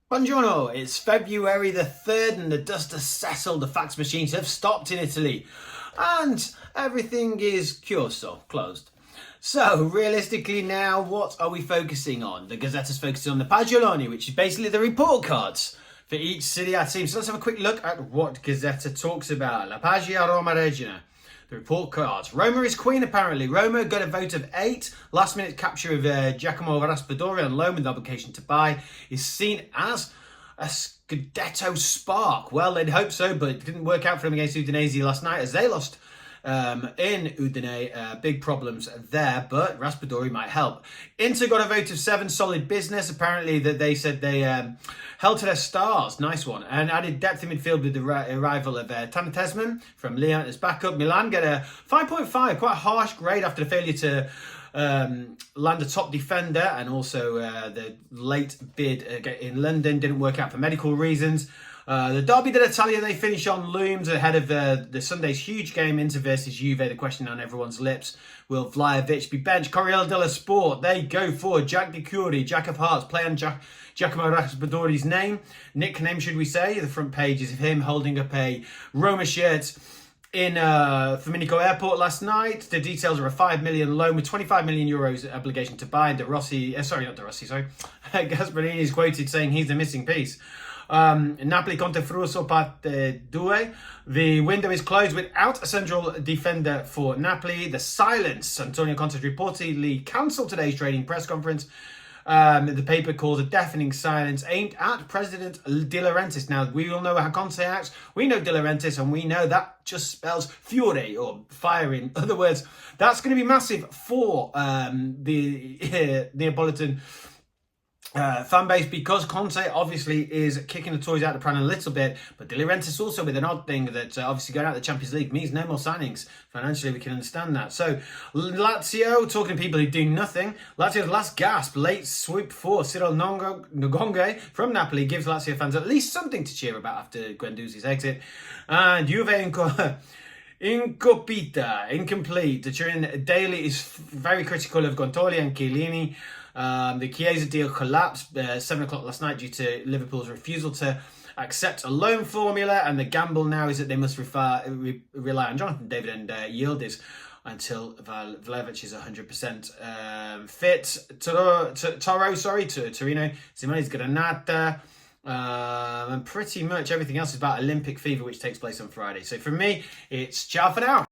Buongiorno, it's February the 3rd and the dust has settled, the fax machines have stopped in Italy and everything is chiuso, closed. So realistically now, what are we focusing on? The Gazzetta's focusing on the Pagelloni, which is basically the report cards for each Serie A team. So let's have a quick look at what Gazzetta talks about. La Paglia Roma Regina. The report cards. Roma is queen, apparently. Roma got a vote of 8. Last minute capture of Giacomo Raspadori on loan with obligation to buy is seen as a Scudetto spark. Well, they'd hope so, but it didn't work out for them against Udinese last night as they lost in Udine. Big problems there, but Raspadori might help. Inter got a vote of 7, solid business. Apparently that they said they held to their stars, nice one, and added depth in midfield with the arrival of Tan Tesman from Lyon as backup. Milan get a 5.5, quite a harsh grade after the failure to land a top defender, and also the late bid in London didn't work out for medical reasons. The Derby d'Italia, they finish on looms ahead of the Sunday's huge game, Inter versus Juve. The question on everyone's lips, will Vlahovic be benched? Corriere dello Sport, they go for Jack Di Curie, Jack of Hearts, play on Giacomo Raspadori's nickname, should we say. The front page is of him holding up a Roma shirt in Flaminia Airport last night. The details are a 5 million loan with 25 million euros obligation to buy. Gasparini is quoted saying he's the missing piece. Napoli Conte Fruso parte 2. The window is closed without a central defender for Napoli. The silence. Antonio Conte reportedly cancelled today's trading press conference. The paper calls a deafening silence aimed at President De Laurentiis. Now, we all know how Conte acts. We know De Laurentiis, and we know that just spells fury or fire. In other words, that's going to be massive for the Neapolitan fan base, because Conte obviously is kicking the toys out of the pram a little bit, but De Laurentiis also with an odd thing that obviously going out of the Champions League means no more signings. Financially, we can understand that. So Lazio, talking to people who do nothing, Lazio's last gasp, late swoop for Cyril Ngonge from Napoli gives Lazio fans at least something to cheer about after Guendouzi's exit. And Juve Incopita, incomplete. The Turin Daily is very critical of Gontoli and Chiellini. The Chiesa deal collapsed 7 o'clock last night due to Liverpool's refusal to accept a loan formula, and the gamble now is that they must rely on Jonathan David and Yildiz until Vlahovic is 100% fit. Torino, Simone's Granata, and pretty much everything else is about Olympic fever, which takes place on Friday. So for me, it's ciao for now.